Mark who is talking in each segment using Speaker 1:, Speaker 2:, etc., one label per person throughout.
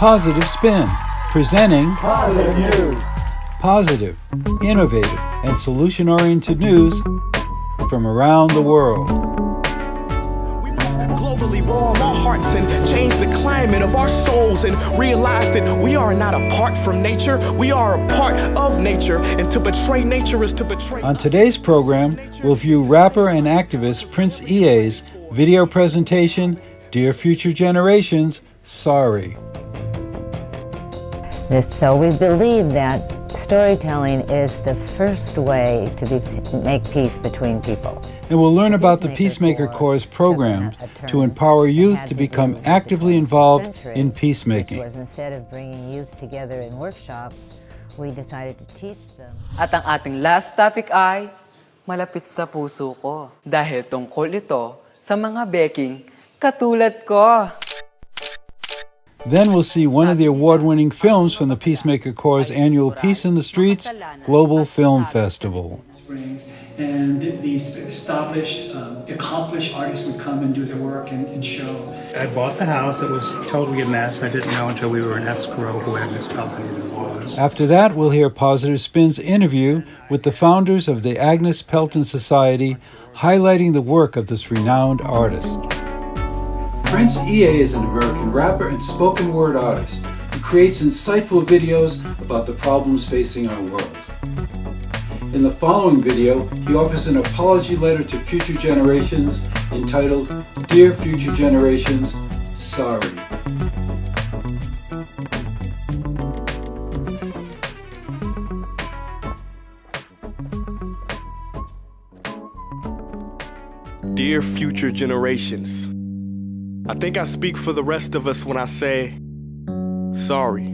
Speaker 1: Positive Spin, presenting
Speaker 2: Positive News.
Speaker 1: Positive, innovative, and solution-oriented news from around the world.
Speaker 3: We must globally warm our hearts and change the climate of our souls and realize that we are not apart from nature, we are a part of nature, and to betray nature is to betray
Speaker 1: On today's program, we'll view rapper and activist Prince EA's video presentation, Dear Future Generations, Sorry.
Speaker 4: So we believe that storytelling is the first way to make peace between people.
Speaker 1: And we'll learn about the Peacemaker Corps' program to empower youth to become actively involved in peacemaking.
Speaker 4: Which was, instead of bringing youth together in workshops, we decided to teach them.
Speaker 5: At ang ating last topic ay malapit sa puso ko dahil tungkol ito sa mga beking katulad ko.
Speaker 1: Then we'll see one of the award-winning films from the Peacemaker Corps' annual Peace in the Streets Global Film Festival.
Speaker 6: And these established, accomplished artists would come and do their work and show.
Speaker 7: I bought the house. It was totally a mess. I didn't know until we were in escrow who Agnes Pelton even was.
Speaker 1: After that, we'll hear Positive Spin's interview with the founders of the Agnes Pelton Society, highlighting the work of this renowned artist. Prince EA is an American rapper and spoken word artist who creates insightful videos about the problems facing our world. In the following video, he offers an apology letter to future generations entitled, Dear Future Generations, Sorry.
Speaker 3: Dear future generations, I think I speak for the rest of us when I say, sorry.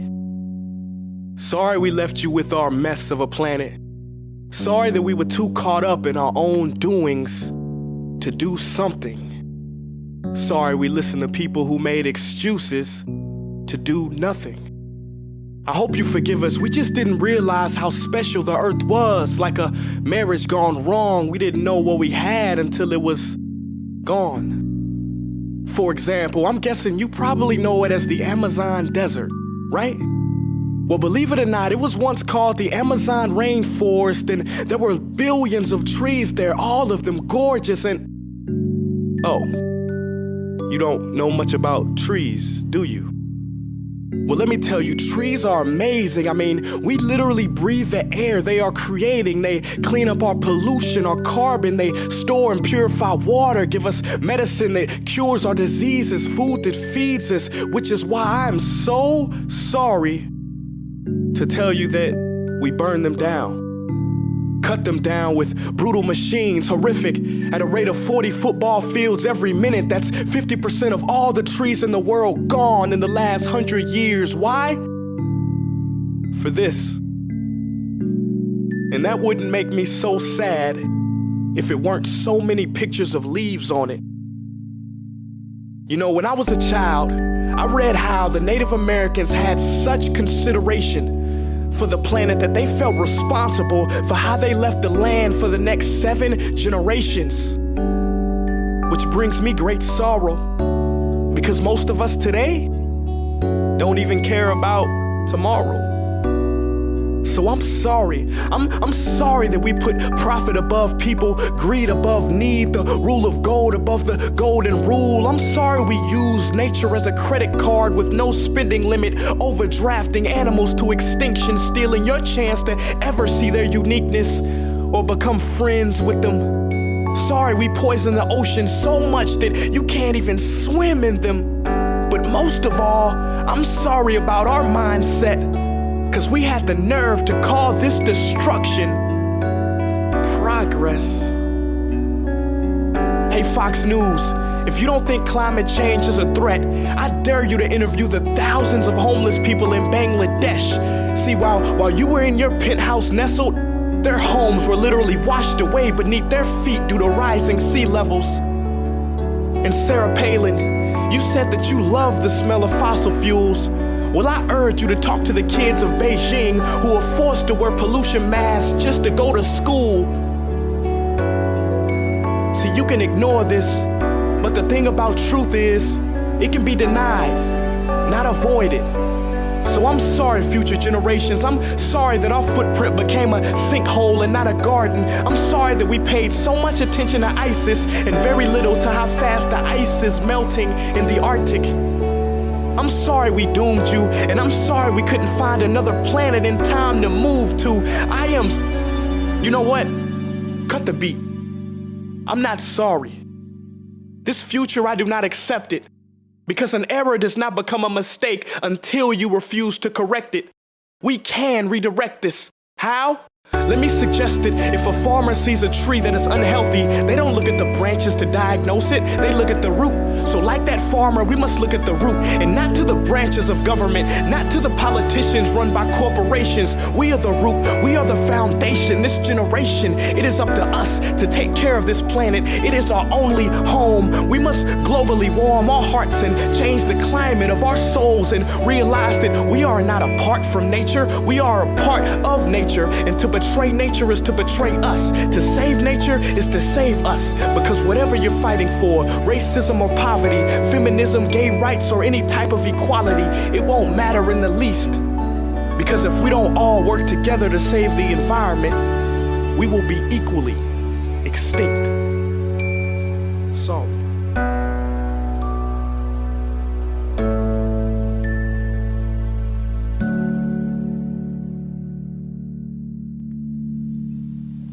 Speaker 3: Sorry we left you with our mess of a planet. Sorry that we were too caught up in our own doings to do something. Sorry we listened to people who made excuses to do nothing. I hope you forgive us. We just didn't realize how special the earth was. Like a marriage gone wrong, we didn't know what we had until it was gone. For example, I'm guessing you probably know it as the Amazon desert, right? Well, believe it or not, it was once called the Amazon rainforest, and there were billions of trees there, all of them gorgeous, and... Oh, you don't know much about trees, do you? Well, let me tell you, trees are amazing. I mean, we literally breathe the air they are creating. They clean up our pollution, our carbon. They store and purify water, give us medicine that cures our diseases, food that feeds us, which is why I'm so sorry to tell you that we burn them down. Cut them down with brutal machines, horrific, at a rate of 40 football fields every minute. That's 50% of all the trees in the world gone in the last 100 years. Why? For this. And that wouldn't make me so sad if it weren't so many pictures of leaves on it. You know, when I was a child, I read how the Native Americans had such consideration for the planet that they felt responsible for how they left the land for the next 7 generations. Which brings me great sorrow, because most of us today don't even care about tomorrow. So I'm sorry. I'm sorry that we put profit above people, greed above need, the rule of gold above the golden rule. I'm sorry we use nature as a credit card with no spending limit, overdrafting animals to extinction, stealing your chance to ever see their uniqueness or become friends with them. Sorry we poison the ocean so much that you can't even swim in them. But most of all, I'm sorry about our mindset, 'cause we had the nerve to call this destruction progress. Hey Fox News, if you don't think climate change is a threat, I dare you to interview the thousands of homeless people in Bangladesh. See, while you were in your penthouse nestled, their homes were literally washed away beneath their feet due to rising sea levels. And Sarah Palin, you said that you love the smell of fossil fuels. Well, I urge you to talk to the kids of Beijing who are forced to wear pollution masks just to go to school. See, you can ignore this, but the thing about truth is, it can be denied, not avoided. So I'm sorry, future generations. I'm sorry that our footprint became a sinkhole and not a garden. I'm sorry that we paid so much attention to ISIS and very little to how fast the ice is melting in the Arctic. I'm sorry we doomed you, and I'm sorry we couldn't find another planet in time to move to. You know what? Cut the beat. I'm not sorry. This future, I do not accept it. Because an error does not become a mistake until you refuse to correct it. We can redirect this. How? Let me suggest that if a farmer sees a tree that is unhealthy, they don't look at the branches to diagnose it, they look at the root. So like that farmer, we must look at the root and not to the branches of government, not to the politicians run by corporations. We are the root, we are the foundation, this generation. It is up to us to take care of this planet. It is our only home. We must globally warm our hearts and change the climate of our souls and realize that we are not apart from nature, we are a part of nature. And to betray nature is to betray us. To save nature is to save us. Because whatever you're fighting for, racism or poverty, feminism, gay rights, or any type of equality, it won't matter in the least. Because if we don't all work together to save the environment, we will be equally extinct. Sorry.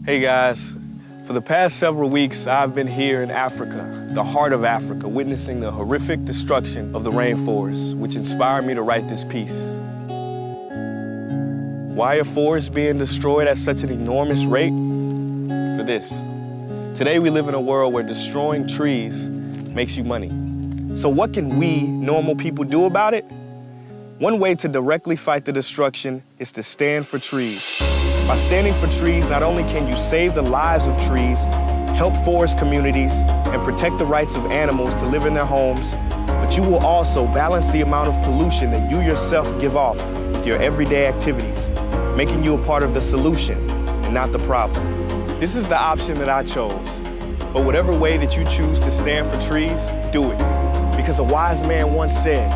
Speaker 3: Hey guys, for the past several weeks, I've been here in Africa, the heart of Africa, witnessing the horrific destruction of the rainforest, which inspired me to write this piece. Why are forests being destroyed at such an enormous rate? For this. Today we live in a world where destroying trees makes you money. So what can we, normal people, do about it? One way to directly fight the destruction is to stand for trees. By standing for trees, not only can you save the lives of trees, help forest communities, and protect the rights of animals to live in their homes, but you will also balance the amount of pollution that you yourself give off with your everyday activities, making you a part of the solution and not the problem. This is the option that I chose. But whatever way that you choose to stand for trees, do it. Because a wise man once said,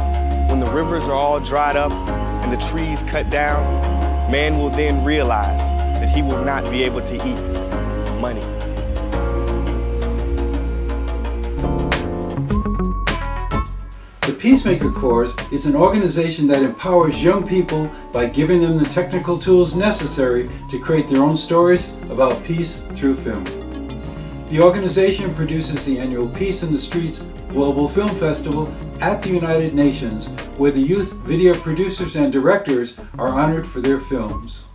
Speaker 3: when the rivers are all dried up and the trees cut down, man will then realize that he will not be able to eat money.
Speaker 1: The Peacemaker Corps is an organization that empowers young people by giving them the technical tools necessary to create their own stories about peace through film. The organization produces the annual Peace in the Streets Global Film Festival at the United Nations, where the youth video producers and directors are honored for their films.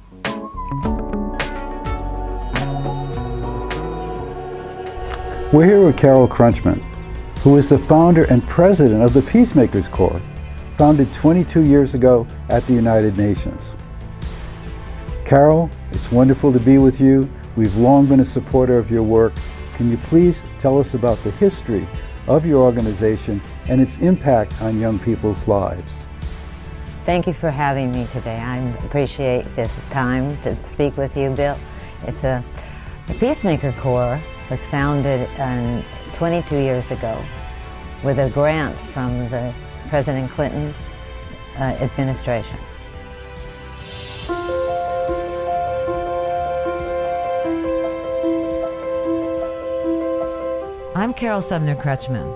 Speaker 1: We're here with Carole Crunchman, who is the founder and president of the Peacemakers Corps, founded 22 years ago at the United Nations. Carole, it's wonderful to be with you. We've long been a supporter of your work. Can you please tell us about the history of your organization and its impact on young people's lives?
Speaker 4: Thank you for having me today. I appreciate this time to speak with you, Bill. The Peacemaker Corps was founded 22 years ago with a grant from the President Clinton administration.
Speaker 2: I'm Carole Sumner Crutchman.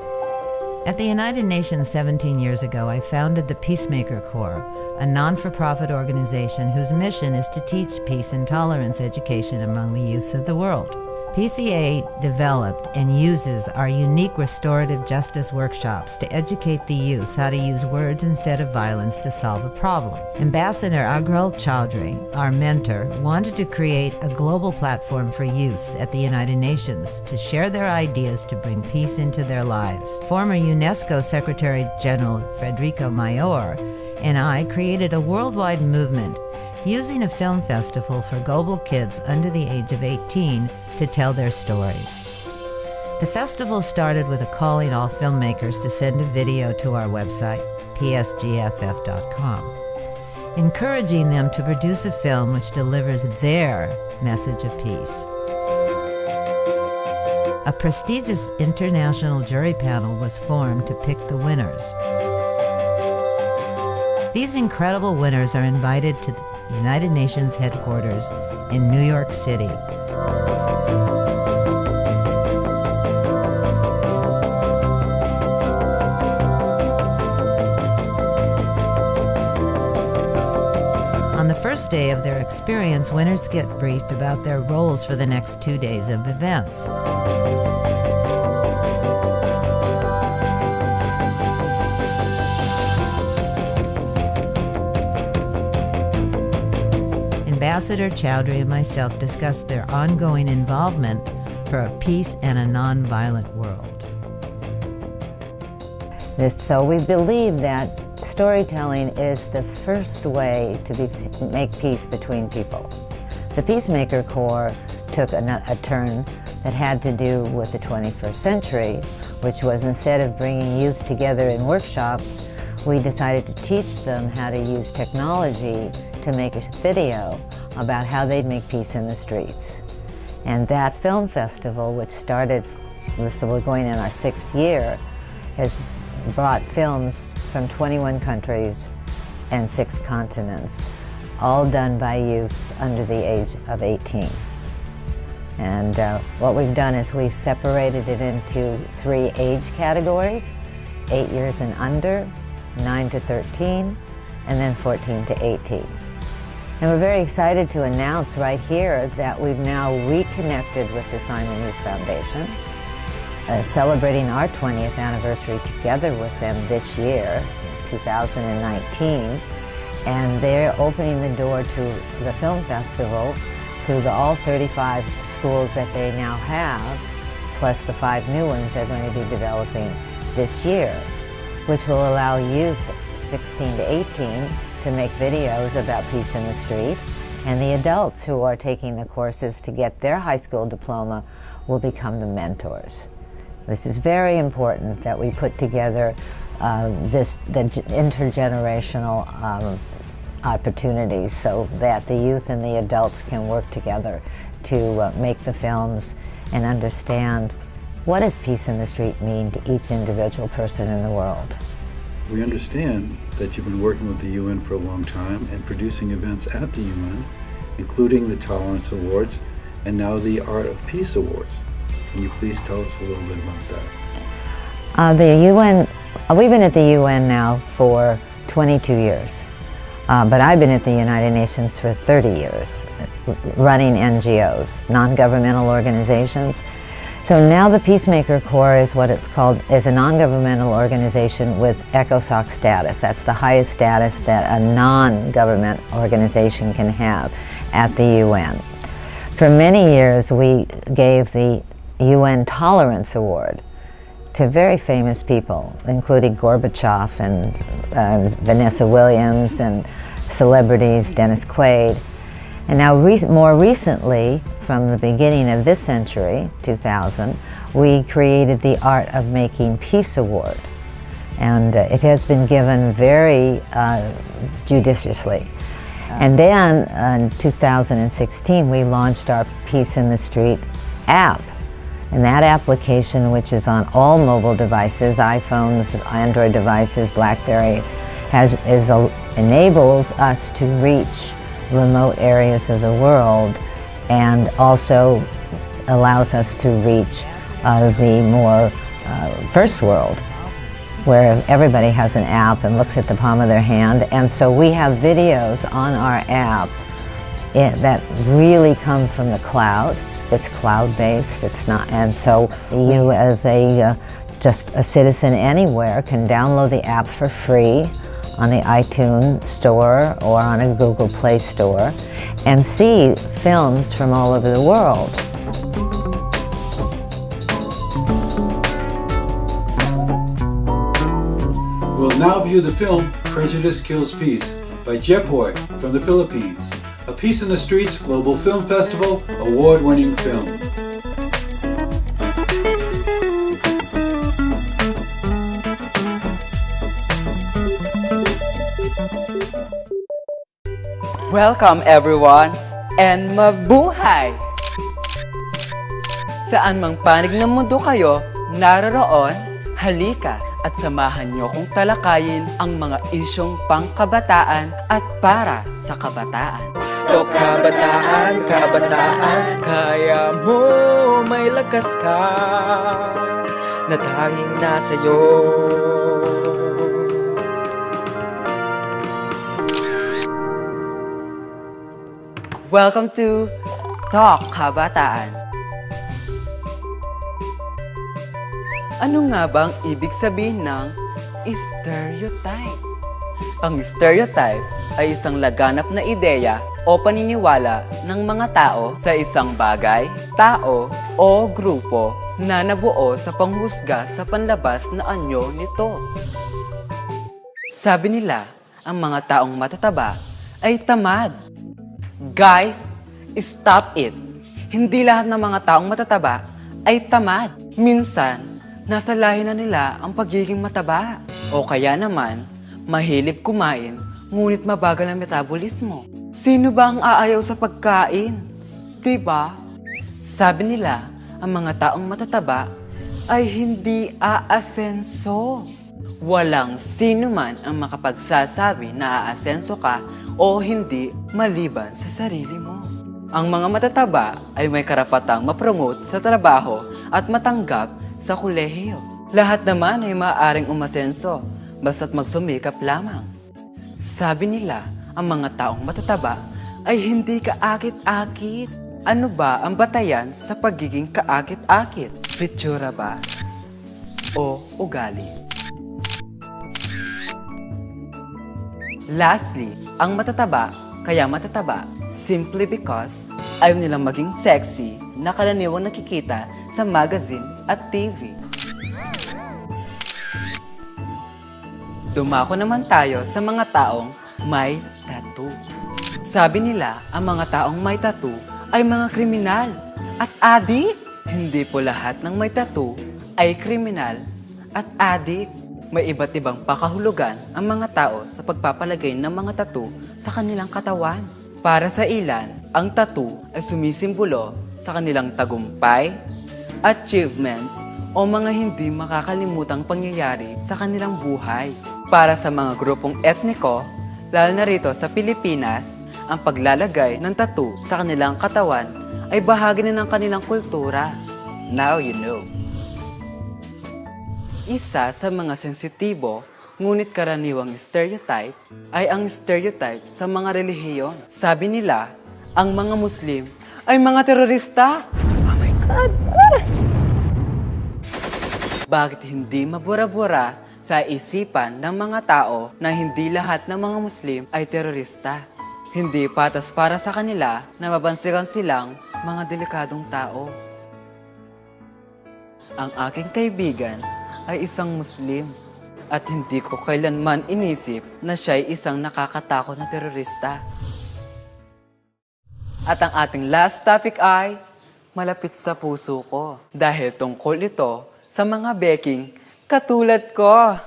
Speaker 2: At the United Nations 17 years ago, I founded the Peacemaker Corps, a non-for-profit organization whose mission is to teach peace and tolerance education among the youths of the world. PCA developed and uses our unique restorative justice workshops to educate the youths how to use words instead of violence to solve a problem. Ambassador Agrel Chaudhry, our mentor, wanted to create a global platform for youths at the United Nations to share their ideas to bring peace into their lives. Former UNESCO Secretary General Federico Mayor and I created a worldwide movement using a film festival for global kids under the age of 18 to tell their stories. The festival started with a calling all filmmakers to send a video to our website, psgff.com, encouraging them to produce a film which delivers their message of peace. A prestigious international jury panel was formed to pick the winners. These incredible winners are invited to the United Nations headquarters in New York City. On the first day of their experience, winners get briefed about their roles for the next 2 days of events. Ambassador Chowdhury and myself discussed their ongoing involvement for a peace and a nonviolent world.
Speaker 4: So we believe that storytelling is the first way to make peace between people. The Peacemaker Corps took a turn that had to do with the 21st century, which was instead of bringing youth together in workshops, we decided to teach them how to use technology to make a video about how they'd make peace in the streets. And that film festival, which started, we're going in our 6th year, has brought films from 21 countries and 6 continents, all done by youths under the age of 18. And what we've done is we've separated it into 3 age categories: 8 years and under, 9 to 13, and then 14 to 18. And we're very excited to announce right here that we've now reconnected with the Simon Youth Foundation, celebrating our 20th anniversary together with them this year, 2019. And they're opening the door to the film festival to all 35 schools that they now have, plus the 5 new ones they're going to be developing this year, which will allow youth 16 to 18 to make videos about peace in the street, and the adults who are taking the courses to get their high school diploma will become the mentors. This is very important that we put together the intergenerational opportunities so that the youth and the adults can work together to make the films and understand what does peace in the street mean to each individual person in the world.
Speaker 1: We understand that you've been working with the UN for a long time and producing events at the UN, including the Tolerance Awards and now the Art of Peace Awards. Can you please tell us a little bit about that?
Speaker 4: The UN, we've been at the UN now for 22 years, but I've been at the United Nations for 30 years, running NGOs, non-governmental organizations. So now the Peacemaker Corps is what it's called, is a non-governmental organization with ECOSOC status. That's the highest status that a non-government organization can have at the UN. For many years we gave the UN Tolerance Award to very famous people, including Gorbachev and Vanessa Williams and celebrities, Dennis Quaid. And now more recently, from the beginning of this century, 2000, we created the Art of Making Peace Award. And it has been given very judiciously. And then in 2016, we launched our Peace in the Street app. And that application, which is on all mobile devices, iPhones, Android devices, BlackBerry, enables us to reach remote areas of the world and also allows us to reach the more first world, where everybody has an app and looks at the palm of their hand. And so we have videos on our app that really come from the cloud. It's cloud-based, it's not, and so you as just a citizen anywhere can download the app for free on the iTunes store or on a Google Play store and see films from all over the world.
Speaker 1: We'll now view the film Prejudice Kills Peace by Jepoy from the Philippines, a Peace in the Streets Global Film Festival award-winning film.
Speaker 5: Welcome everyone, and mabuhay! Saan mang panig ng mundo kayo naroroon, Halika at samahan niyo kong talakayin ang mga isyong pangkabataan at para sa kabataan. O kabataan, kabataan, kaya mo may lakas ka na tanging nasa'yo. Welcome to Talk Kabataan. Ano nga bang ibig sabihin ng stereotype? Ang stereotype ay isang laganap na ideya o paniniwala ng mga tao sa isang bagay, tao o grupo na nabuo sa panghusga sa panlabas na anyo nito. Sabi nila, ang mga taong matataba ay tamad. Guys, stop it! Hindi lahat ng mga taong matataba ay tamad. Minsan, nasa lahi na nila ang pagiging mataba. O kaya naman, mahilig kumain, ngunit mabagal ang metabolismo. Sino ba ang aayaw sa pagkain? Diba? Sabi nila, ang mga taong matataba ay hindi aasenso. Walang sino man ang makapagsasabi na aasenso ka o hindi maliban sa sarili mo. Ang mga matataba ay may karapatang mapromote sa trabaho at matanggap sa kolehiyo. Lahat naman ay maaaring umasenso basta't magsumikap lamang. Sabi nila, ang mga taong matataba ay hindi kaakit-akit. Ano ba ang batayan sa pagiging kaakit-akit? Pitsura ba? O ugali? Lastly, ang matataba, kaya matataba, simply because ayaw nilang maging sexy na karaniwang nakikita sa magazine at TV. Dumako naman tayo sa mga taong may tattoo. Sabi nila, ang mga taong may tattoo ay mga kriminal at adik. Hindi po lahat ng may tattoo ay kriminal at adik. May iba't ibang pakahulugan ang mga tao sa pagpapalagay ng mga tattoo sa kanilang katawan. Para sa ilan, ang tattoo ay sumisimbolo sa kanilang tagumpay, achievements, o mga hindi makakalimutang pangyayari sa kanilang buhay. Para sa mga grupong etniko, lalo na rito sa Pilipinas, ang paglalagay ng tattoo sa kanilang katawan ay bahagi na ng kanilang kultura. Now you know. Isa sa mga sensitibo, ngunit karaniwang stereotype, ay ang stereotype sa mga relihiyon. Sabi nila, ang mga Muslim ay mga terorista. Oh my God! Bakit hindi mabura-bura sa isipan ng mga tao na hindi lahat ng mga Muslim ay terorista? Hindi patas para sa kanila na mabansigan silang mga delikadong tao. Ang aking kaibigan ay isang Muslim at hindi ko kailanman inisip na siya ay isang nakakatakot na terorista. At ang ating last topic ay malapit sa puso ko dahil tungkol ito sa mga beking katulad ko.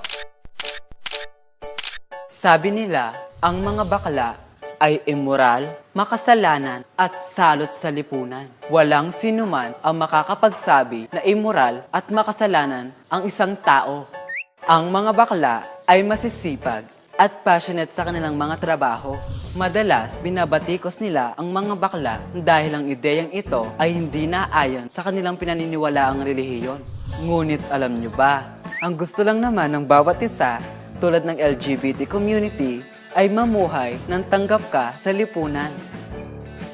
Speaker 5: Sabi nila, ang mga bakla ay immoral, makasalanan at salot sa lipunan. Walang sinuman ang makakapagsabi na immoral at makasalanan ang isang tao. Ang mga bakla ay masisipag at passionate sa kanilang mga trabaho. Madalas, binabatikos nila ang mga bakla dahil ang ideyang ito ay hindi naayon sa kanilang pinaniniwalaang relihiyon. Ngunit alam nyo ba, ang gusto lang naman ng bawat isa, tulad ng LGBT community, ay mamuhay ng tanggap ka sa lipunan.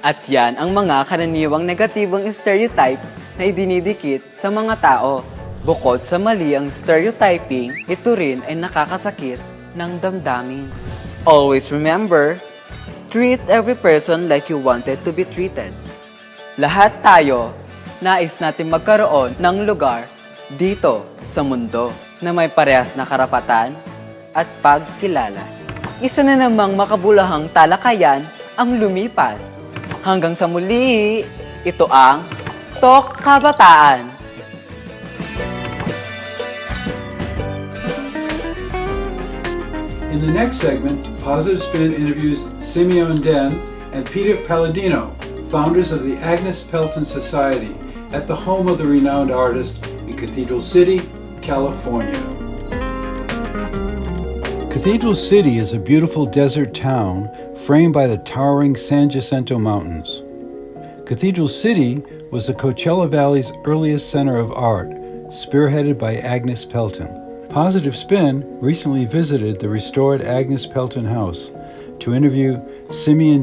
Speaker 5: At yan ang mga karaniwang negatibong stereotype na idinidikit sa mga tao. Bukod sa mali ang stereotyping, ito rin ay nakakasakit ng damdamin. Always remember, treat every person like you wanted to be treated. Lahat tayo, nais natin magkaroon ng lugar dito sa mundo na may parehas na karapatan at pagkilala. Isa na namang makabulahang talakayan ang lumipas. Hanggang sa muli, ito ang Talk Kabataan.
Speaker 1: In the next segment, Positive Spin interviews Simeon and Peter Palladino, founders of the Agnes Pelton Society, at the home of the renowned artist in Cathedral City, California. Cathedral City is a beautiful desert town framed by the towering San Jacinto Mountains. Cathedral City was the Coachella Valley's earliest center of art, spearheaded by Agnes Pelton. Positive Spin recently visited the restored Agnes Pelton house to interview Simeon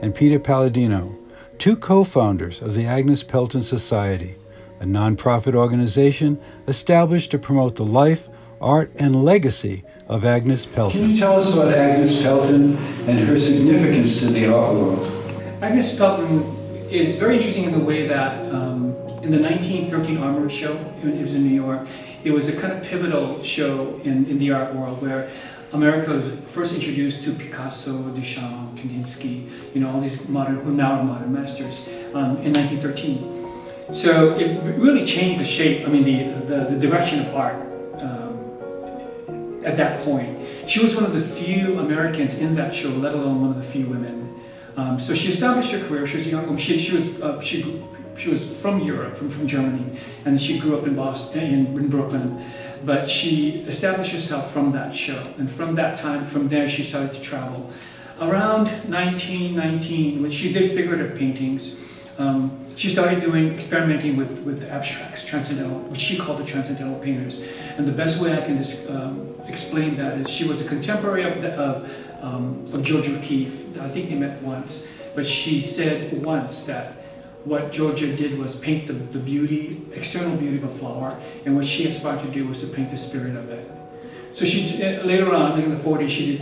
Speaker 1: and Peter Palladino, two co-founders of the Agnes Pelton Society, a nonprofit organization established to promote the life, art, and legacy of Agnes Pelton. Can you tell us about Agnes Pelton and her significance to the art world?
Speaker 6: Agnes Pelton is very interesting in the way that in the 1913 Armory Show, it was in New York, it was a kind of pivotal show in the art world where America was first introduced to Picasso, Duchamp, Kandinsky, all these modern, who now are modern masters, in 1913. So it really changed the shape, the direction of art at that point. She was one of the few Americans in that show, let alone one of the few women. So she established her career. She was a young woman. She was from Europe, from Germany, and she grew up in Boston, in Brooklyn. But she established herself from that show, and from that time, from there, she started to travel. Around 1919, when she did figurative paintings, she started experimenting with abstracts, transcendental, which she called the transcendental painters. And the best way I can explain that is she was a contemporary of Georgia O'Keeffe. I think they met once, but she said once that what Georgia did was paint the beauty, external beauty of a flower, and what she aspired to do was to paint the spirit of it. So she later on, in the 40s, she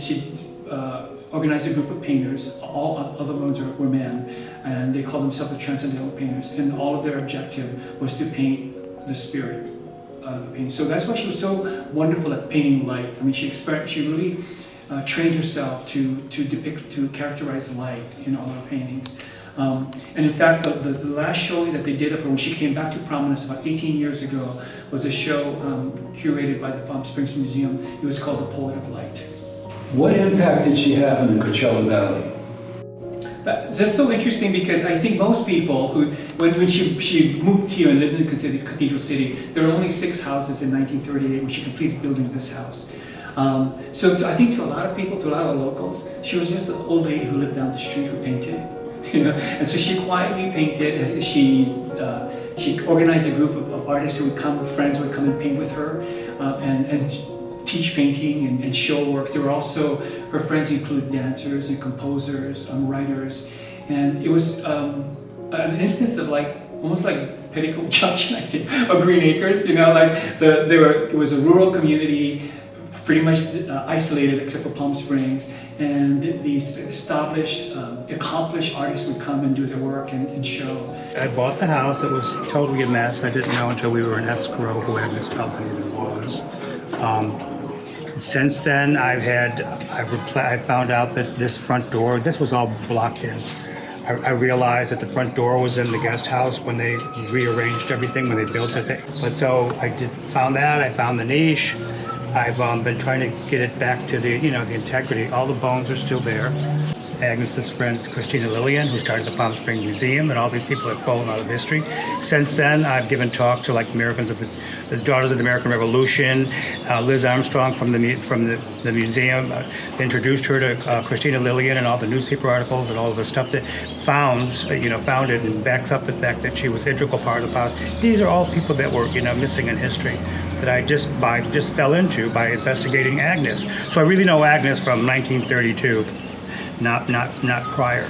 Speaker 6: organized a group of painters. All other ones were men, and they called themselves the Transcendental Painters. And all of their objective was to paint the spirit out of the painting. So that's why she was so wonderful at painting light. She really trained herself to characterize light in all her paintings. And in fact, the last showing that they did of her when she came back to prominence about 18 years ago was a show curated by the Palm Springs Museum. It was called The Poet of Light. What impact did she have in the Coachella Valley? That's so interesting because I think most people when she moved here and lived in Cathedral City, there were only 6 houses in 1938 when she completed building this house. So I think to a lot of people, to a lot of locals, she was just the old lady who lived down the street who painted. And so she quietly painted, and she organized a group of artists who would come, friends who would come and paint with her, and teach painting and show work. There were also, her friends included dancers and composers, writers, and it was an instance of almost like Petticoat Junction, I think, of Green Acres. It was a rural community, pretty much isolated except for Palm Springs, and these established, accomplished artists would come and do their work and show.
Speaker 7: I bought the house. It was totally a mess. I didn't know until we were in escrow who Agnes Pelton even was. Since then, I found out that this front door, this was all blocked in. I realized that the front door was in the guest house when they rearranged everything, when they built it. But so I found that. I found the niche. I've been trying to get it back to the integrity. All the bones are still there. Agnes's friend Christina Lillian, who started the Palm Springs Museum, and all these people have fallen out of history. Since then, I've given talks to Americans of the Daughters of the American Revolution, Liz Armstrong from the museum. Introduced her to Christina Lillian and all the newspaper articles and all of the stuff that founded and backs up the fact that she was an integral part of the. These are all people that were missing in history that I just fell into by investigating Agnes. So I really know Agnes from 1932. Not prior.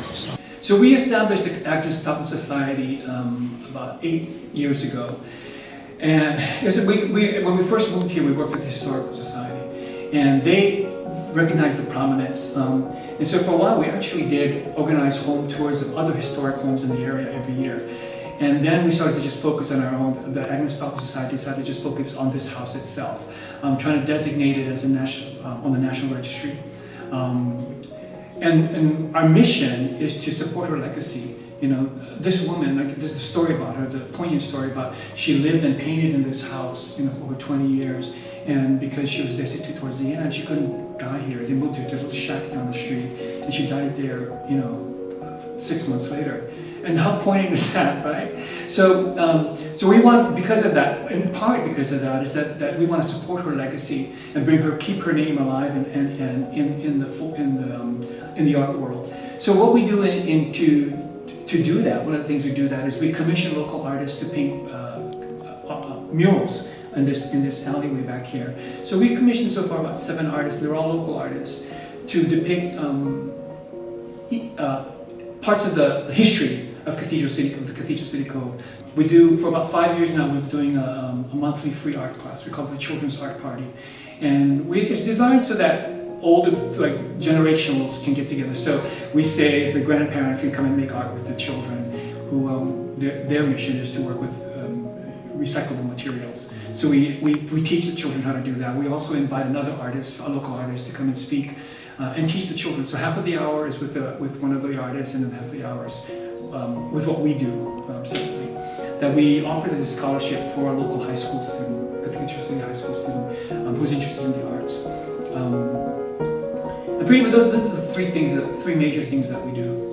Speaker 6: So we established the Agnes Pelton Society about 8 years ago, and when we first moved here, we worked with the Historical Society, and they recognized the prominence. And so for a while, we actually did organize home tours of other historic homes in the area every year. And then we started to just focus on our own. The Agnes Pelton Society decided to just focus on this house itself, trying to designate it as on the National Registry. And our mission is to support her legacy. This woman, there's a story about her, the poignant story about she lived and painted in this house, over 20 years. And because she was destitute towards the end, she couldn't die here. They moved her to a little shack down the street, and she died there, 6 months later. And how poignant is that, right? So, so we want, because of that, in part because of that, is that we want to support her legacy and keep her name alive in the art world. So what we do to do that, one of the things we do that is we commission local artists to paint murals in this alleyway back here. So we've commissioned so far about 7 artists, and they're all local artists, to depict parts of the history of the Cathedral City Code. We do, for about 5 years now, we're doing a monthly free art class. We call it the Children's Art Party. And it's designed so that older, like generationals can get together. So we say the grandparents can come and make art with the children, who their mission is to work with recyclable materials. So we teach the children how to do that. We also invite another artist, a local artist, to come and speak and teach the children. So half of the hour is with one of the artists, and then half of the hours with what we do separately. That we offer this scholarship for a local high school student, Cathedral City High School student who's interested in the arts. And pretty much those are the three major things that we do.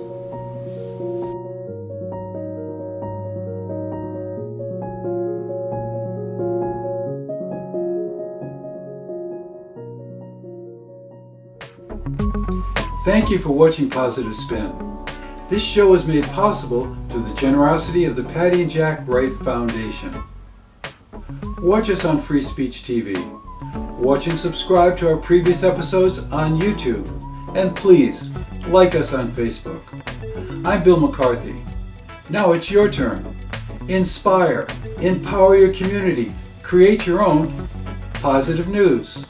Speaker 1: Thank you for watching Positive Spin. This show is made possible through the generosity of the Patty and Jack Wright Foundation. Watch us on Free Speech TV. Watch and subscribe to our previous episodes on YouTube. And please, like us on Facebook. I'm Bill McCarthy. Now it's your turn. Inspire, empower your community, create your own positive news.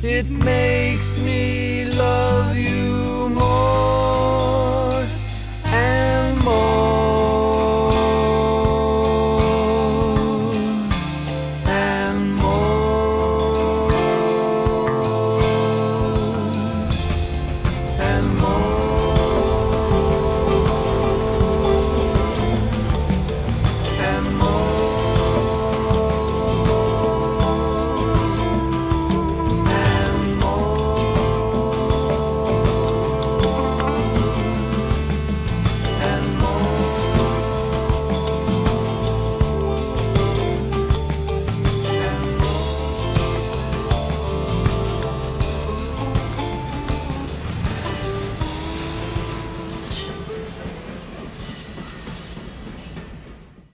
Speaker 8: It makes me love you